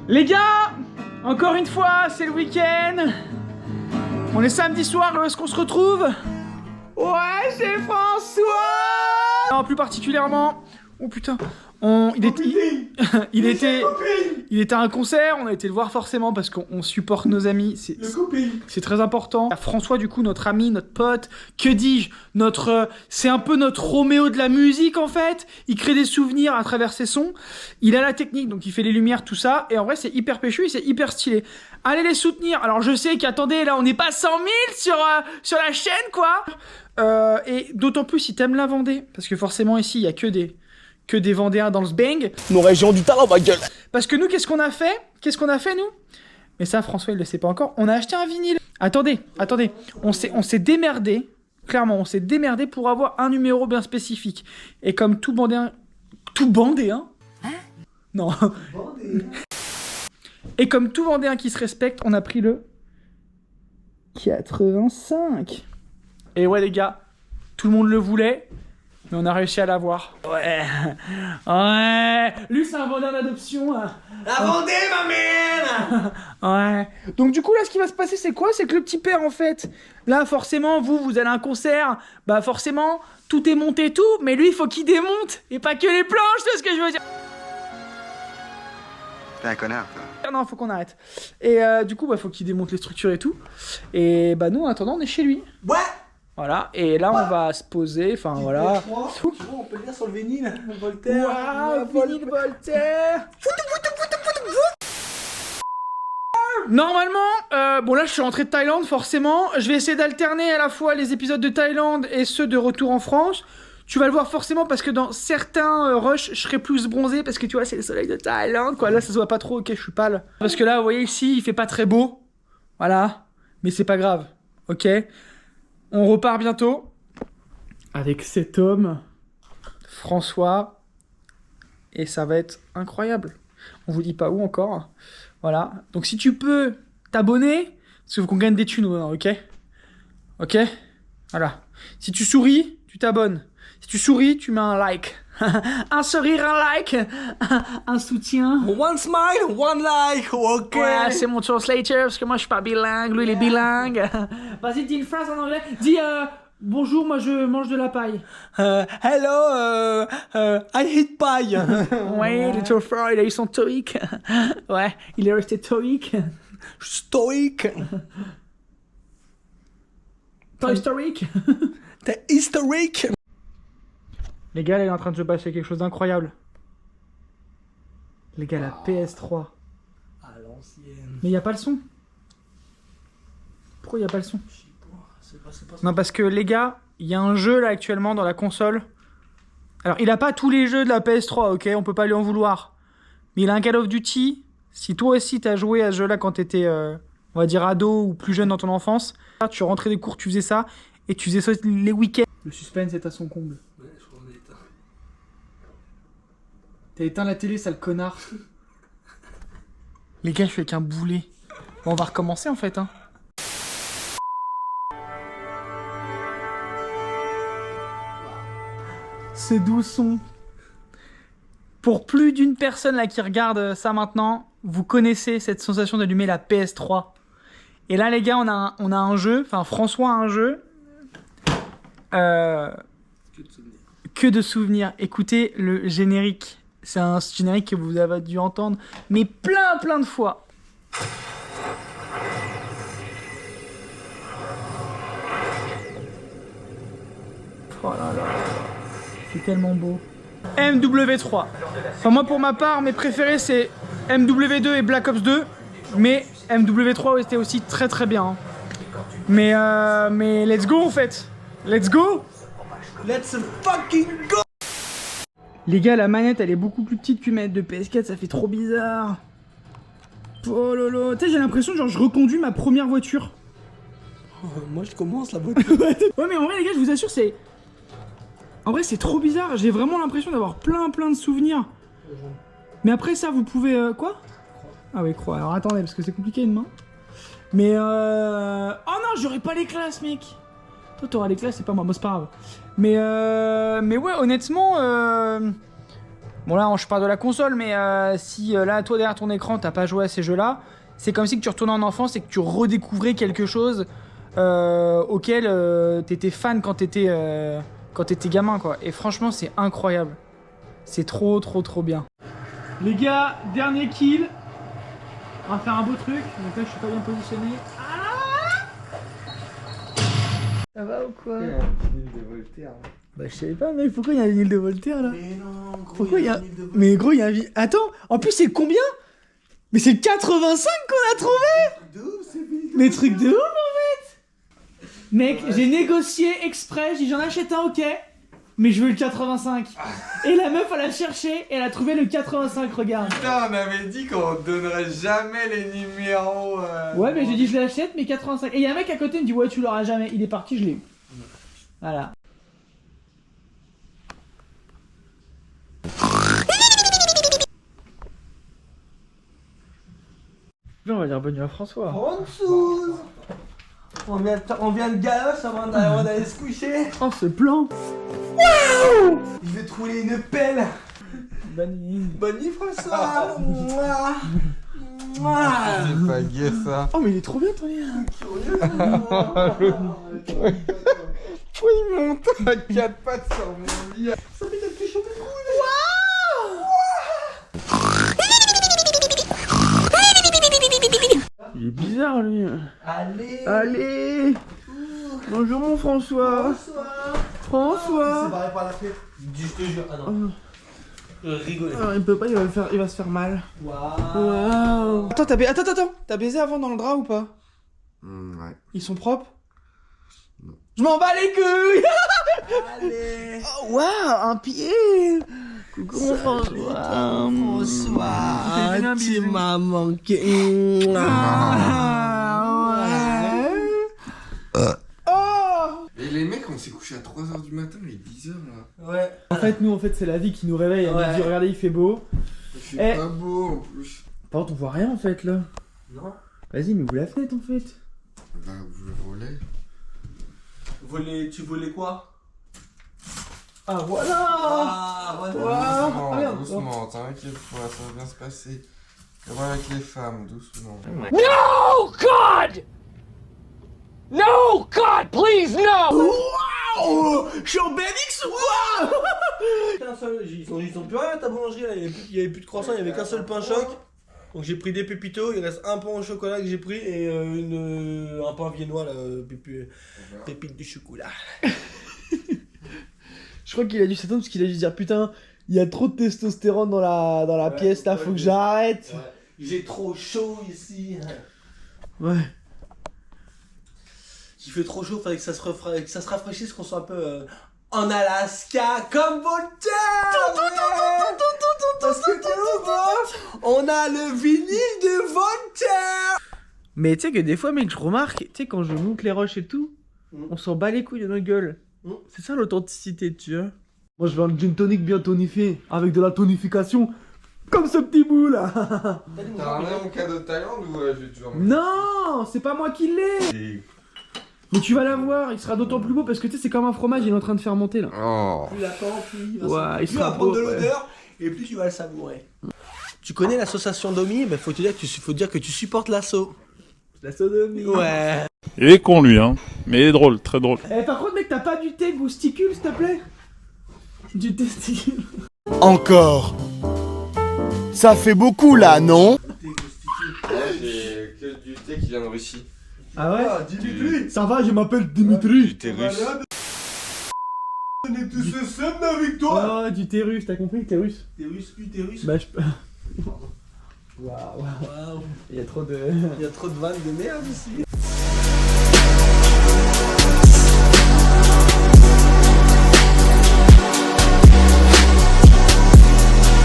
Les gars, encore une fois, c'est le week-end. On est samedi soir, où est-ce qu'on se retrouve? Ouais, c'est François. Non, plus particulièrement. Oh putain. Il était à un concert, on a été le voir forcément parce qu'on supporte nos amis, c'est très important. François du coup, notre ami, notre pote, que dis-je, c'est un peu notre Roméo de la musique en fait. Il crée des souvenirs à travers ses sons, il a la technique donc il fait les lumières tout ça et en vrai c'est hyper péchu et c'est hyper stylé. Allez les soutenir. Alors je sais qu'attendez là on n'est pas 100 000 sur la chaîne quoi. Et d'autant plus si t'aimes la Vendée parce que forcément ici il y a que des Vendéens dans le bang. Nos régions du talent, ma gueule. Parce que nous, qu'est-ce qu'on a fait, nous? Mais ça, François, il le sait pas encore. On a acheté un vinyle. Attendez. On s'est démerdé. Clairement, on s'est démerdé pour avoir un numéro bien spécifique. Et comme tout Vendéen... Tout Vendéen? Hein? Non. Et comme tout Vendéen qui se respecte, on a pris le 85. Et ouais, les gars, tout le monde le voulait. Mais on a réussi à l'avoir. Ouais. Lui, c'est un Vendéen d'adoption. La Vendée, ma mère. Ouais. Donc du coup, là, ce qui va se passer, c'est quoi? C'est que le petit père, en fait, là, forcément, vous allez à un concert, bah forcément, tout est monté et tout, mais lui, il faut qu'il démonte, et pas que les planches, tu vois ce que je veux dire? T'es un connard, toi. Non, faut qu'on arrête. Et du coup, bah, faut qu'il démonte les structures et tout. Et bah, nous, en attendant, on est chez lui. Ouais. Voilà, et là on va se poser, enfin voilà. On peut le dire sur le vinyle, Voltaire. Waouh, vinyle Voltaire. Normalement, bon là je suis rentré de Thaïlande forcément. Je vais essayer d'alterner à la fois les épisodes de Thaïlande et ceux de retour en France. Tu vas le voir forcément parce que dans certains rushs, je serai plus bronzé parce que tu vois, c'est le soleil de Thaïlande quoi. Là ça se voit pas trop, ok, je suis pâle. Parce que là, vous voyez ici, il fait pas très beau. Voilà, mais c'est pas grave, ok. On repart bientôt avec cet homme, François, et ça va être incroyable. On vous dit pas où encore. Voilà. Donc si tu peux t'abonner, parce qu'il faut qu'on gagne des thunes, ok? Ok? Voilà. Si tu souris, tu t'abonnes. Si tu souris, tu mets un like. Un sourire, un like, un soutien. One smile, one like, ok. Ouais, c'est mon translator, parce que moi je suis pas bilingue, lui il est bilingue. Vas-y, dis une phrase en anglais. Dis bonjour, moi je mange de la paille. Hello, I hate pie. Ouais, les Friday, ils sont stoïques. Ouais, il est resté stoïque. Stoïque. Pas historique. T'es historique. Les gars, là, il est en train de se passer quelque chose d'incroyable. Les gars, la PS3. À l'ancienne. Mais il n'y a pas le son. Pourquoi il n'y a pas le son? Je sais pas, c'est pas ça. Non, parce que les gars, il y a un jeu là actuellement dans la console. Alors, il a pas tous les jeux de la PS3, ok? On peut pas lui en vouloir. Mais il a un Call of Duty. Si toi aussi t'as joué à ce jeu-là quand t'étais, on va dire, ado ou plus jeune dans ton enfance, tu rentrais des cours, tu faisais ça, et tu faisais ça les week-ends. Le suspense est à son comble. Ouais, je crois qu'on est éteint. T'as éteint la télé, sale connard. Les gars, je suis avec un boulet. Bon, on va recommencer en fait, hein. Ce doux son. Pour plus d'une personne là qui regarde ça maintenant, vous connaissez cette sensation d'allumer la PS3. Et là les gars, on a un jeu, enfin François a un jeu. Que de souvenirs. Écoutez le générique. C'est un générique que vous avez dû entendre, mais plein de fois. Oh là là. C'est tellement beau. MW3. Enfin, moi, pour ma part, mes préférés, c'est MW2 et Black Ops 2. Mais MW3 était aussi très bien. Hein. Mais let's go, en fait. Let's go. Let's fucking go. Les gars, la manette, elle est beaucoup plus petite qu'une manette de PS4. Ça fait trop bizarre. Oh lolo. Tu sais, j'ai l'impression, genre, je reconduis ma première voiture. Oh, moi, je commence la voiture. Ouais, mais en vrai, les gars, je vous assure, c'est... En vrai, c'est trop bizarre. J'ai vraiment l'impression d'avoir plein de souvenirs. Mais après ça, vous pouvez... quoi? Ah oui, croix. Alors attendez, parce que c'est compliqué une main. Mais oh non, j'aurais pas les classes, mec. Toi, t'auras les classes, c'est pas moi. Bon, c'est pas grave. Mais ouais, honnêtement... Bon là, je parle de la console, mais si là, toi derrière ton écran, t'as pas joué à ces jeux-là, c'est comme si que tu retournais en enfance et que tu redécouvrais quelque chose auquel t'étais fan quand t'étais gamin, quoi. Et franchement, c'est incroyable. C'est trop bien. Les gars, dernier kill. On va faire un beau truc. Donc là, je suis pas bien positionné. Ça va ou quoi? Il y a une île de Voltaire. Bah je savais pas mec, pourquoi il y a une île de Voltaire là? Mais non, gros, Pourquoi il y a... une île de Voltaire. Mais gros il y a un... Attends, en plus c'est combien? Mais c'est le 85 qu'on a trouvé! De ouf, c'est ville de Mais Voltaire. truc de ouf en fait! Mec, j'ai négocié exprès, j'ai dit j'en achète un, ok, mais je veux le 85. Et la meuf elle a cherché et elle a trouvé le 85, regarde. Putain, on avait dit qu'on donnerait jamais les numéros. Ouais mais j'ai dit je l'achète mais 85. Et il y a un mec à côté qui me dit ouais tu l'auras jamais. Il est parti, je l'ai eu. Voilà. On va dire bonne nuit à François. François. On vient de galoche avant d'aller se coucher. Oh ce plan. Je vais te rouler une pelle. Bonne nuit. Bonne nuit François. Mouah. Mouah. C'est pas gay ça. Oh mais il est trop bien ton lien. Oui, il monte à 4 pattes sur mon lit. Ça fait plus chaud que Il est bizarre lui. Allez. Allez. Bonjour mon François. François. C'est barré par la fenêtre. Je te jure. Ah non. Rigoler. Ah, il peut pas, il va se faire mal. Waouh. Wow. Attends, t'as baisé avant dans le drap ou pas? Ouais. Ils sont propres? Non. Je m'en bats les couilles. Allez. Oh waouh, un pied. Coucou mon François. François, tu m'as manqué. Et les mecs, on s'est couché à 3h du matin, il est 10h là. Ouais. En fait, c'est la vie qui nous réveille. Elle nous dit regardez, il fait beau. Je suis Eh. pas beau en plus. Par contre, on voit rien en fait là. Non. Vas-y, mais ouvre la fenêtre en fait. Bah, vous le volez. Tu volais quoi? Ah voilà. Ah, voilà. Doucement, Ah, merde. doucement, t'inquiète pas, ça va bien se passer. Comme avec les femmes, doucement. No, God! No, God, please, no! Waouh! Je suis en BMX ou quoi? Ils ont plus rien à ta boulangerie là, il y avait plus de croissant, il y avait qu'un seul pain choc. Donc j'ai pris des pépitos, il reste un pain au chocolat que j'ai pris et un pain viennois là, pépite du chocolat. Je crois qu'il a dû s'attendre parce qu'il a dû se dire putain, il y a trop de testostérone dans la pièce là, faut que j'arrête. Ouais. J'ai trop chaud ici. Ouais. Il fait trop chaud, fallait que ça se rafraîchisse, qu'on soit un peu en Alaska comme Voltaire. Parce que tu vois, on a le vinyle de Voltaire. Mais tu sais que des fois, mec, je remarque, tu sais, quand je monte les roches et tout, on s'en bat les couilles de nos gueules. C'est ça l'authenticité, tu vois. Moi, je veux un gin tonic bien tonifié, avec de la tonification, comme ce petit bout là. T'as ramené mon cadeau de Thaïlande ou je vais toujours. Non, c'est pas moi qui l'ai. Mais tu vas l'avoir, il sera d'autant plus beau parce que tu sais, c'est comme un fromage, il est en train de fermenter là. Oh. Plus l'attends, plus il va, Ouais, il plus il sera va prendre beau, de ouais. l'odeur et plus tu vas le savourer. Tu connais l'association Domi? Bah, faut dire que tu supportes l'asso. La sodomie. Ouais. Il est con lui, hein. Mais il est drôle, très drôle. Eh, par contre, mec, t'as pas du thé gousticule, s'il te plaît? Du testicule. Encore. Ça fait beaucoup là, non? J'ai que du thé qui vient de Russie. Ah ouais? Dimitri. Ça va, je m'appelle Dimitri. Du thé russe. On est tous ce seum avec toi. Oh, du thé russe, t'as compris? Thé russe. T'es russe. Bah, je peux. Waouh, Waouh. il y a trop de. Il y a trop de vannes de merde ici.